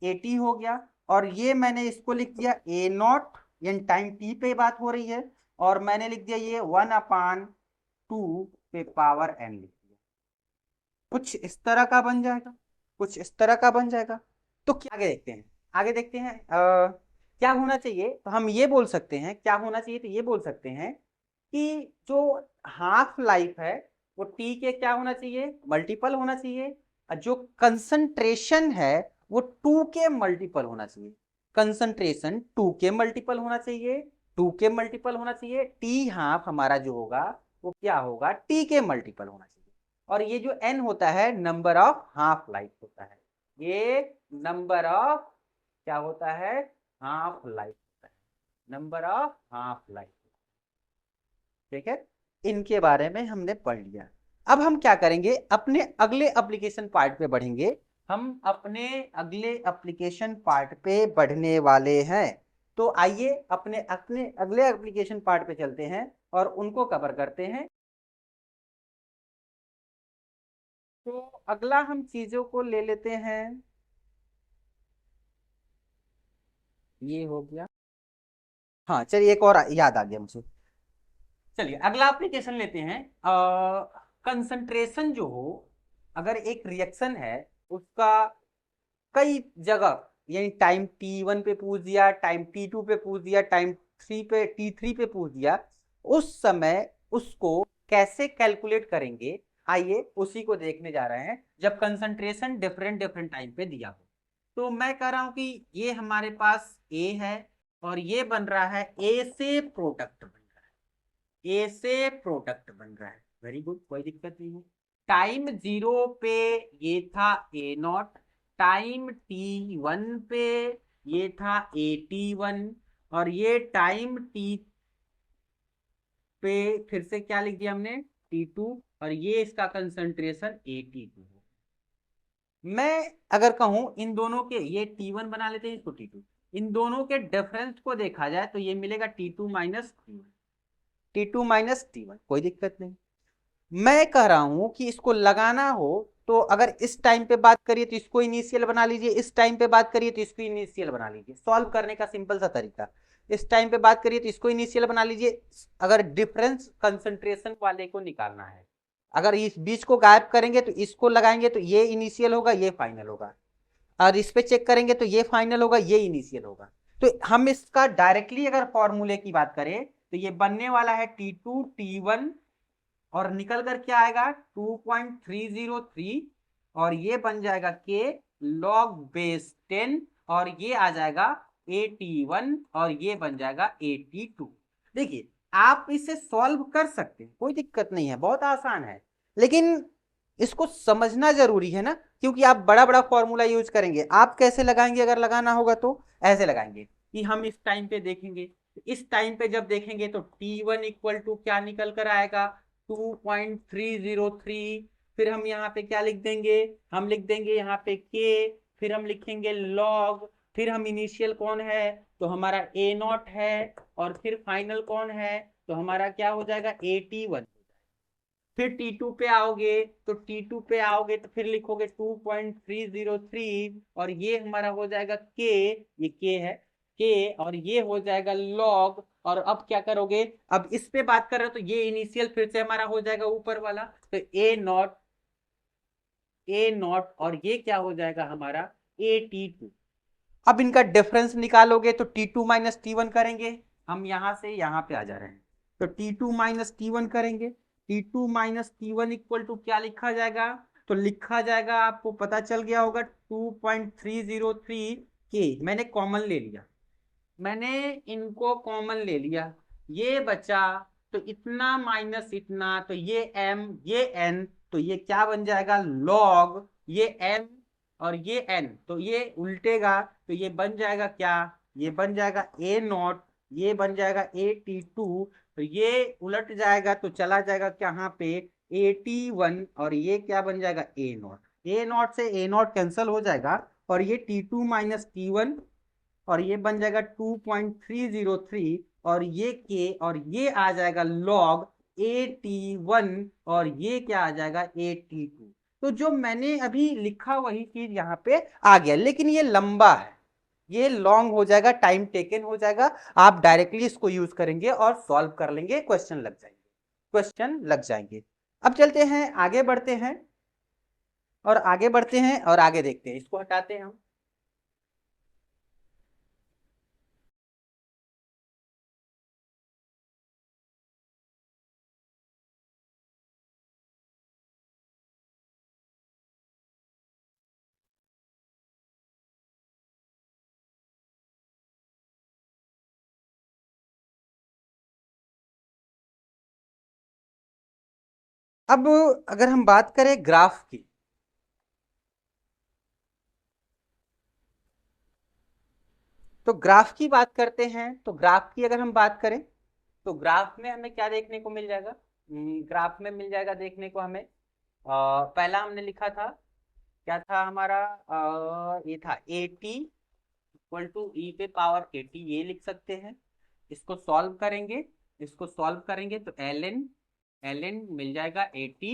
at हो गया। और ये मैंने इसको लिख दिया a0, यानी टाइम t पे बात हो रही है, और मैंने लिख दिया ये 1/2 पे पावर n लिख दिया। कुछ इस तरह का बन जाएगा, कुछ इस तरह का बन जाएगा। तो क्या आगे देखते हैं, आगे देखते हैं क्या होना चाहिए। तो हम ये बोल सकते हैं क्या होना चाहिए, तो ये बोल सकते हैं कि जो हाफ लाइफ है वो टी के क्या होना चाहिए, मल्टीपल होना चाहिए। और जो कंसंट्रेशन है वो 2 के मल्टीपल होना चाहिए, कंसंट्रेशन 2 के मल्टीपल होना चाहिए, 2 के मल्टीपल होना चाहिए। टी हाफ हमारा जो होगा वो क्या होगा टी के मल्टीपल होना चाहिए। और ये जो n होता है नंबर ऑफ हाफ लाइफ होता है, ये नंबर ऑफ क्या होता है हाफ लाइफ होता है, नंबर ऑफ हाफ लाइफ। ठीक है, इनके बारे में हमने पढ़ लिया। अब हम क्या करेंगे, अपने अगले एप्लीकेशन पार्ट पे बढ़ेंगे, हम अपने अगले एप्लीकेशन पार्ट पे बढ़ने वाले हैं। तो आइए अपने अपने अगले एप्लीकेशन पार्ट पे चलते हैं और उनको कवर करते हैं। तो अगला हम चीजों को ले लेते हैं, ये हो गया। हाँ चलिए एक और याद आ गया मुझे। चलिए अगला एप्लीकेशन लेते हैं। कंसंट्रेशन जो हो, अगर एक रिएक्शन है उसका कई जगह, यानी टाइम t1 पे पूछ दिया, टाइम t2 पे पूछ दिया, टाइम t3 पे पूछ दिया, उस समय उसको कैसे कैलकुलेट करेंगे, आइए उसी को देखने जा रहे हैं जब कंसंट्रेशन डिफरेंट डिफरेंट टाइम पे दिया हो। तो मैं कह रहा हूं कि ये हमारे पास A है, और ये बन रहा है A से प्रोडक्ट बन रहा है, A से प्रोडक्ट बन रहा है। वेरी गुड, कोई दिक्कत नहीं है। टाइम 0 पे ये था ए नॉट, टाइम t1 पे ये था AT1, और ये टाइम t पे फिर से क्या लिख दिया हमने, T2, और ये इसका कंसंट्रेशन AT2। मैं अगर कहूं इन दोनों के, ये T1 बना लेते हैं इसको T2, इन दोनों के डिफरेंस को देखा जाए तो ये मिलेगा T2 minus T1, T2 minus T1, कोई दिक्कत नहीं। मैं कह रहा हूं कि इसको लगाना हो तो अगर इस टाइम पे बात करिए तो इसको इनिशियल बना लीजिए, इस टाइम पे बात करिए तो इसको इनिशियल बना लीजिए। सॉल्व करने का सिंपल सा तरीका, इस टाइम पे बात करिए तो इसको इनिशियल बना लीजिए। अगर डिफरेंस कंसंट्रेशन वाले को निकालना है, अगर इस बीच को गायब करेंगे तो इसको लगाएंगे तो ये इनिशियल होगा, ये फाइनल होगा, और इस पे चेक करेंगे तो ये फाइनल होगा, ये इनिशियल होगा। तो हम इसका डायरेक्टली अगर फॉर्मूले की बात करें तो ये बनने वाला है T2 T1, और निकल कर क्या आएगा 2.303, और ये बन जाएगा के लॉग बेस 10, और ये आ जाएगा AT1, और ये बन जाएगा AT2। देखिए आप इसे सॉल्व कर सकते हैं, कोई दिक्कत नहीं है, बहुत आसान है, लेकिन इसको समझना जरूरी है ना, क्योंकि आप बड़ा बड़ा फॉर्मूला यूज करेंगे। आप कैसे लगाएंगे, अगर लगाना होगा तो ऐसे लगाएंगे कि हम इस टाइम पे देखेंगे, इस टाइम पे जब देखेंगे तो T1 इक्वल टू क्या निकल कर आएगा 2.303, फिर हम यहाँ पे क्या लिख देंगे, हम लिख देंगे यहाँ पे के, फिर हम लिखेंगे लॉग, फिर हम इनिशियल कौन है तो हमारा ए नॉट है, और फिर फाइनल कौन है तो हमारा क्या हो जाएगा AT1। फिर T2 पे आओगे तो T2 पे आओगे तो फिर लिखोगे 2.303, और ये हमारा हो जाएगा के, ये के है के, और ये हो जाएगा लॉग, और अब क्या करोगे, अब इस पे बात कर रहे हो तो ये इनिशियल फिर से हमारा हो जाएगा ऊपर वाला, तो ए नॉट, और ये क्या हो जाएगा हमारा AT2। अब इनका डिफरेंस निकालोगे तो T2 माइनस T1 करेंगे, हम यहां से यहां पे आ जा रहे हैं, तो T2 माइनस T1 करेंगे, T2 minus T1 equal to क्या लिखा जाएगा, तो लिखा जाएगा, आपको पता चल गया होगा 2.303 के, मैंने कॉमन ले लिया, मैंने इनको कॉमन ले लिया, ये बचा, तो इतना माइनस इतना, तो ये m ये n, तो ये क्या बन जाएगा लॉग, ये m और ये n, तो ये उल्टेगा तो ये बन जाएगा क्या, ये बन जाएगा ए नॉट, ये बन जाएगा AT2, तो ये उलट जाएगा तो चला जाएगा कहाँ पे AT1, और ये क्या बन जाएगा ए नॉट, ए नॉट से ए नॉट कैंसिल हो जाएगा, और ये T2 माइनस T1, और ये बन जाएगा 2.303, और ये के, और ये आ जाएगा लॉग AT1, और ये क्या आ जाएगा AT2। तो जो मैंने अभी लिखा वही चीज यहाँ पे आ गया, लेकिन ये लंबा है, ये लॉन्ग हो जाएगा, टाइम टेकन हो जाएगा। आप डायरेक्टली इसको यूज करेंगे और सॉल्व कर लेंगे, क्वेश्चन लग जाएंगे, क्वेश्चन लग जाएंगे। अब चलते हैं आगे बढ़ते हैं, और आगे बढ़ते हैं और आगे देखते हैं, इसको हटाते हैं हम। अब अगर हम बात करें ग्राफ की, तो ग्राफ की बात करते हैं, तो ग्राफ की अगर हम बात करें तो ग्राफ में हमें क्या देखने को मिल जाएगा, ग्राफ में मिल जाएगा देखने को हमें, पहला हमने लिखा था, क्या था हमारा, ये था AT इक्वल टू ई पे पावर AT, ये लिख सकते हैं। इसको सॉल्व करेंगे, इसको सॉल्व करेंगे तो ln मिल जाएगा AT,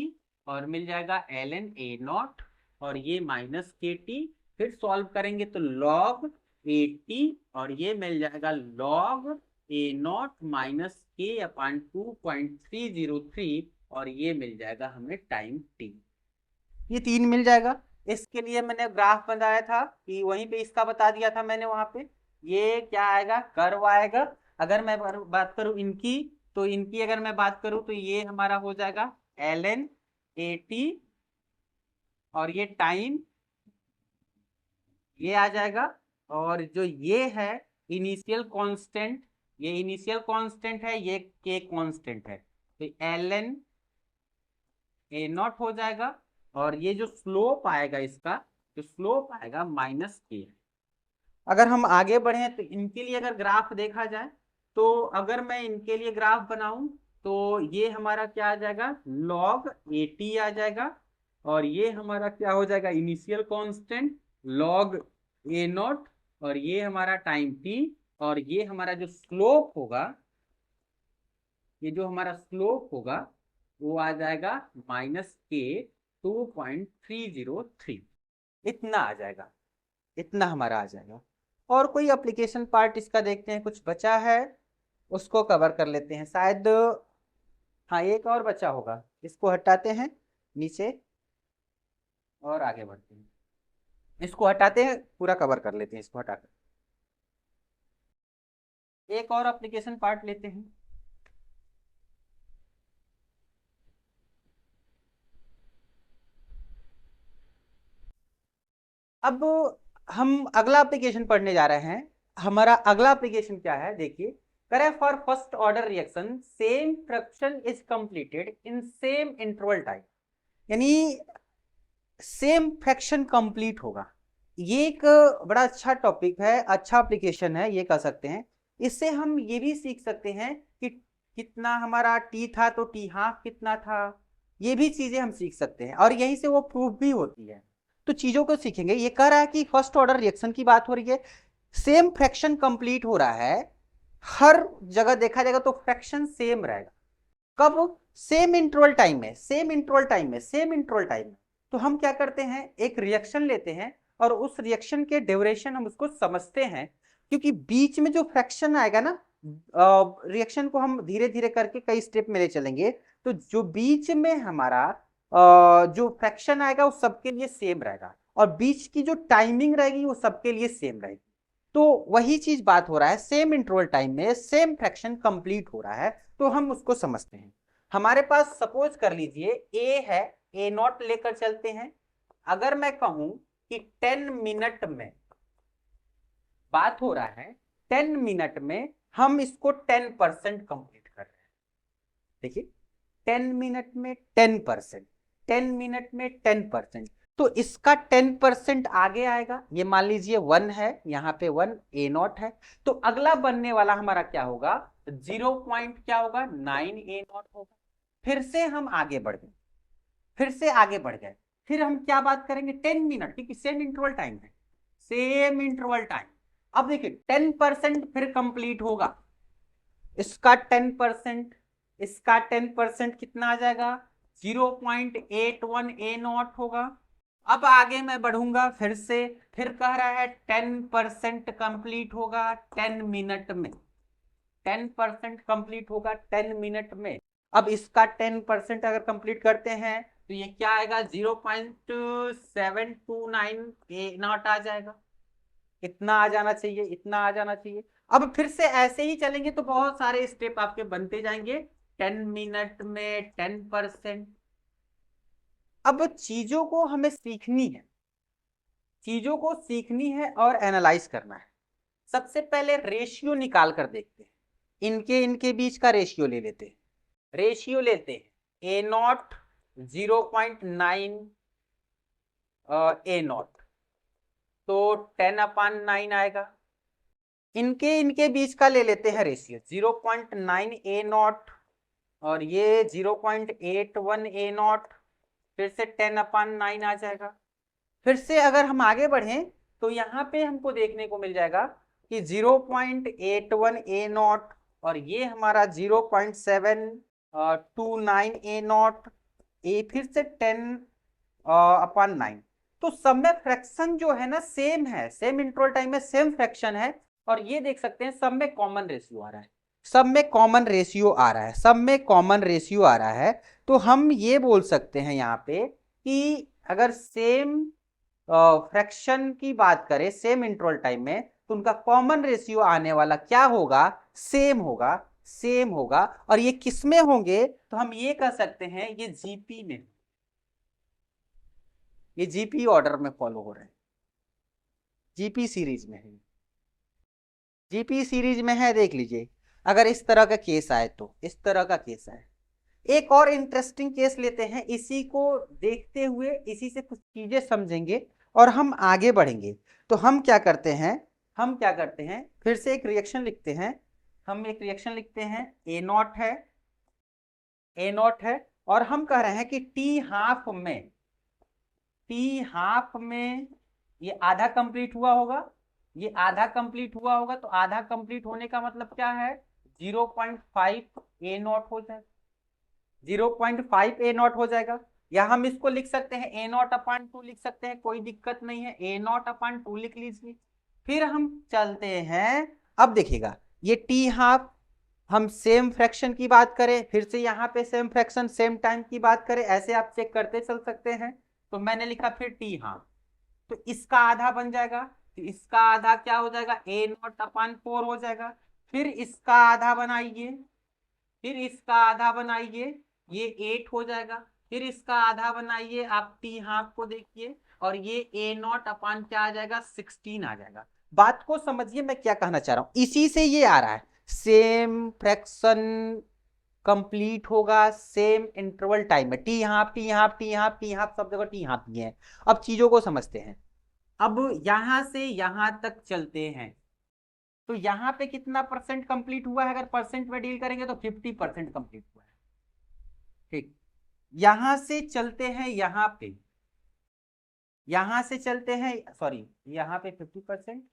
और मिल जाएगा ln ए नॉट, और ये माइनस KT, फिर सॉल्व करेंगे तो log AT, और ये मिल जाएगा log ए नॉट माइनस के अपॉन 2.303, और ये मिल जाएगा हमें टाइम t, ये 3 मिल जाएगा। इसके लिए मैंने ग्राफ बनाया था कि वहीं पे इसका बता दिया था मैंने वहां पे, ये क्या आएगा कर्व आएगा। अगर मैं बात करूं इनकी, तो इनकी अगर मैं बात करूं तो ये हमारा हो जाएगा ln AT, और ये टाइम ये आ जाएगा, और जो ये है इनिशियल कांस्टेंट, ये इनिशियल कांस्टेंट है, ये के कांस्टेंट है, तो ln ए नॉट हो जाएगा, और ये जो स्लोप आएगा इसका, जो स्लोप आएगा माइनस के। अगर हम आगे बढ़े तो इनके लिए अगर ग्राफ देखा जाए, तो अगर मैं इनके लिए ग्राफ बनाऊं तो ये हमारा क्या आ जाएगा, लॉग ए टी आ जाएगा, और ये हमारा क्या हो जाएगा, initial constant log A not, और ये हमारा टाइम टी, और ये हमारा जो स्लोप होगा, ये जो हमारा स्लोप होगा वो आ जाएगा माइनस के 2.303, इतना आ जाएगा, इतना हमारा आ जाएगा। और कोई एप्लीकेशन पार्ट इसका देखते हैं, कुछ बचा है उसको कवर कर लेते हैं शायद। हाँ, एक और बचा होगा, इसको हटाते हैं नीचे और आगे बढ़ते हैं। इसको हटाते हैं, पूरा कवर कर लेते हैं, इसको हटाकर एक और एप्लीकेशन पार्ट लेते हैं। अब हम अगला एप्लीकेशन पढ़ने जा रहे हैं। हमारा अगला एप्लीकेशन क्या है, देखिए, करे for first order reaction same fraction is completed in same interval time, यानी सेम फ्रैक्शन कंप्लीट होगा। ये एक बड़ा अच्छा टॉपिक है, अच्छा एप्लीकेशन है, ये कह सकते हैं। इससे हम ये भी सीख सकते हैं कि कितना हमारा टी था तो टी हाफ कितना था, ये भी चीजें हम सीख सकते हैं, और यहीं से वो प्रूफ भी होती है। तो चीजों को सीखेंगे। ये कह रहा है कि फर्स्ट ऑर्डर रिएक्शन की बात हो रही है, सेम फ्रैक्शन कंप्लीट हो रहा है, हर जगह देखा जाएगा तो फ्रैक्शन सेम रहेगा। कब, सेम इंटरवल टाइम में, सेम इंटरवल टाइम में, सेम इंटरवल टाइम में। तो हम क्या करते हैं, एक रिएक्शन लेते हैं और उस रिएक्शन के ड्यूरेशन हम उसको समझते हैं, क्योंकि बीच में जो फ्रैक्शन आएगा ना, रिएक्शन को हम धीरे धीरे करके कई स्टेप में ले चलेंगे, तो जो बीच में हमारा जो फ्रैक्शन आएगा वो सबके लिए सेम रहेगा, और बीच की जो टाइमिंग रहेगी वो सबके लिए सेम रहेगी। तो वही चीज बात हो रहा है, सेम इंटरवल टाइम में सेम फ्रैक्शन कंप्लीट हो रहा है, तो हम उसको समझते हैं। हमारे पास सपोज कर लीजिए ए है, ए नॉट लेकर चलते हैं। अगर मैं कहूं कि 10 मिनट में बात हो रहा है, 10 मिनट में हम इसको 10% कंप्लीट कर रहे हैं। देखिए, 10 मिनट में 10%, 10 मिनट में 10%, तो इसका 10% आगे आएगा। ये मान लीजिए 1 है, यहाँ पे 1 ए नॉट है, तो अगला बनने वाला हमारा क्या होगा, 0 पॉइंट क्या होगा, 9 ए नॉट होगा। फिर से हम आगे बढ़ गए, फिर से आगे बढ़ गए, फिर हम क्या बात करेंगे, 10 मिनट, क्योंकि सेम इंटरवल टाइम है, सेम इंटरवल टाइम। अब देखिए 10% फिर कंप्लीट होगा, इसका 10%, इसका 10% कितना आ जाएगा, 0.81 ए नॉट होगा। अब आगे मैं बढ़ूंगा फिर से, फिर कह रहा है 10% कंप्लीट होगा 10 मिनट में, 10% कंप्लीट होगा 10 मिनट में। अब इसका 10% अगर कंप्लीट करते हैं तो ये क्या आएगा, 0.729 ए नॉट आ जाएगा। इतना आ जाना चाहिए, इतना आ जाना चाहिए। अब फिर से ऐसे ही चलेंगे तो बहुत सारे स्टेप आपके बनते जाएंगे, 10 मिनट में 10%। अब चीजों को हमें सीखनी है, चीजों को सीखनी है और एनालाइज करना है। सबसे पहले रेशियो निकाल कर देखते हैं, इनके इनके बीच का रेशियो ले लेते हैं। रेशियो लेते हैं ए नॉट 0.9 ए नॉट, तो 10/9 आएगा। इनके इनके बीच का ले लेते हैं रेशियो, 0.9 ए नॉट और ये 0.81 ए नॉट, फिर से 10/9 आ जाएगा। फिर से अगर हम आगे बढ़ें तो यहाँ पे हमको देखने को मिल जाएगा कि 0.81 ए नॉट और ये हमारा 0.729 ए नॉट, ए फिर से 10/9। तो सब में फ्रैक्शन जो है ना सेम है, सेम इंटरवल टाइम में सेम फ्रैक्शन है, और ये देख सकते हैं सब में कॉमन रेशियो आ रहा है, सब में कॉमन रेशियो आ रहा है, सब में कॉमन रेशियो आ रहा है। तो हम ये बोल सकते हैं यहाँ पे कि अगर सेम फ्रैक्शन की बात करें सेम इंटरवल टाइम में, तो उनका कॉमन रेशियो आने वाला क्या होगा, सेम होगा, सेम होगा। और ये किस में होंगे, तो हम ये कह सकते हैं ये जीपी में, ये जीपी ऑर्डर में फॉलो हो रहे हैं, जीपी सीरीज में है, जीपी सीरीज में है। देख लीजिए, अगर इस तरह का केस आए तो, इस तरह का केस आए, एक और इंटरेस्टिंग केस लेते हैं, इसी को देखते हुए इसी से कुछ चीजें समझेंगे और हम आगे बढ़ेंगे। तो हम क्या करते हैं, फिर से एक रिएक्शन लिखते हैं। हम एक रिएक्शन लिखते हैं, ए नॉट है और हम कह रहे हैं कि टी हाफ में ये आधा कंप्लीट हुआ होगा, तो आधा कंप्लीट होने का मतलब क्या है, 0.5 ए नॉट हो जाएगा, 0.5 ए नॉट हो जाएगा। या हम इसको लिख सकते हैं ए नॉट अपॉन 2 लिख सकते हैं, कोई दिक्कत नहीं है, ए नॉट अपॉन 2 लिख लीजिए। फिर हम चलते हैं, अब देखिएगा ये टी हाफ, हम सेम फ्रैक्शन की बात करें, फिर से यहाँ पे सेम फ्रैक्शन सेम टाइम की बात करें, ऐसे आप चेक करते चल सकते हैं। तो मैंने लिखा फिर टी हाफ, तो इसका आधा बन जाएगा, तो इसका आधा क्या हो जाएगा, ए नॉट अपॉन 4 हो जाएगा। फिर इसका आधा बनाइए, ये 8 हो जाएगा। फिर इसका आधा बनाइए, आप टी हाफ को देखिए, और ये ए नॉट अपॉन क्या आ जाएगा, 16 आ जाएगा। बात को समझिए मैं क्या कहना चाह रहा हूं, इसी से ये आ रहा है, सेम फ्रैक्शन कंप्लीट होगा सेम इंटरवल टाइम में, टी हाफ सब जगह टी हाफ ही है। अब चीजों को समझते हैं, अब यहां से यहां तक चलते हैं, तो यहां पे कितना परसेंट कंप्लीट हुआ है, अगर परसेंट में डील करेंगे तो 50% कंप्लीट हुआ है। ठीक, यहां से चलते हैं, यहां से चलते हैं, सॉरी यहां पे 50%,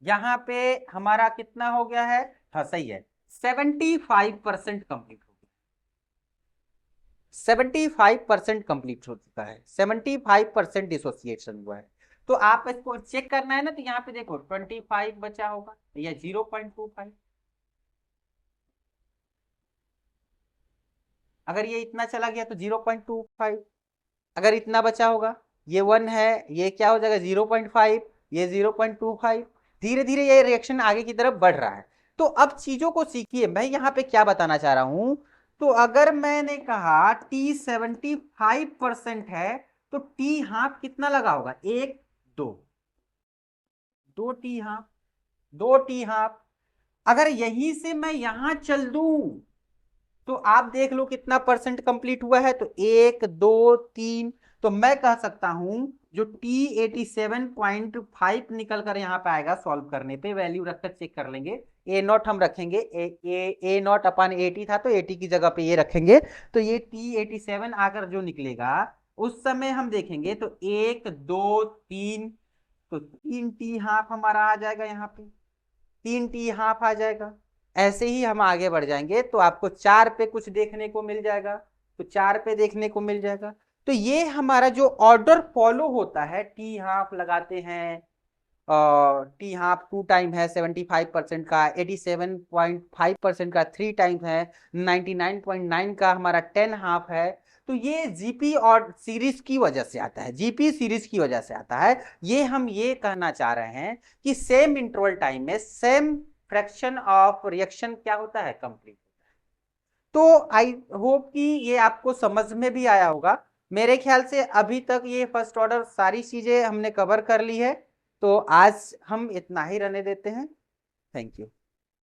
यहां पे हमारा कितना हो गया है, हाँ सही है, 75% कंप्लीट हो गया, 75% कंप्लीट हो चुका है, 75% डिसोसिएशन हुआ है। तो आप इसको चेक करना है ना, तो यहाँ पे देखो 25 बचा होगा या 0.25, अगर ये इतना चला गया तो 0.25, अगर इतना बचा होगा, ये 1 है, ये क्या हो जाएगा 0.5, ये 0.25, धीरे धीरे ये रिएक्शन आगे की तरफ बढ़ रहा है। तो अब चीजों को सीखिए, मैं यहाँ पे क्या बताना चाह रहा हूं, तो अगर मैंने कहा टी 75% है, तो टी हाफ कितना लगा होगा, 1 2 2 टी हाफ। अगर यहीं से मैं यहां चल दूं, तो आप देख लो कितना परसेंट कंप्लीट हुआ है, तो 1 2 3, तो मैं कह सकता हूं जो T87.5 निकल कर यहां पे आएगा, सॉल्व करने पे वैल्यू रखकर चेक कर लेंगे, ए नॉट हम रखेंगे, ए नॉट अपॉन 80 था तो 80 की जगह पे ये रखेंगे, तो ये T87 आकर जो निकलेगा उस समय हम देखेंगे तो 1 2 3, तो 3 टी हाफ हमारा आ जाएगा, यहाँ पे 3 टी हाफ आ जाएगा। ऐसे ही हम आगे बढ़ जाएंगे तो आपको 4 पे कुछ देखने को मिल जाएगा, तो 4 पे देखने को मिल जाएगा। तो ये हमारा जो ऑर्डर फॉलो होता है, टी हाफ लगाते हैं, टी हाफ 2 टाइम है 75% का, 87.5% का 3 टाइम है, 99.9 का हमारा 10 हाफ है। तो ये जीपी और सीरीज की वजह से आता है, जीपी सीरीज की वजह से आता है। ये हम ये कहना चाह रहे हैं कि सेम इंटरवल टाइम में सेम फ्रैक्शन ऑफ रिएक्शन क्या होता है, कंप्लीट। तो आई होप कि ये आपको समझ में भी आया होगा। मेरे ख्याल से अभी तक ये फर्स्ट ऑर्डर सारी चीजें हमने कवर कर ली है, तो आज हम इतना ही रहने देते हैं। Thank you.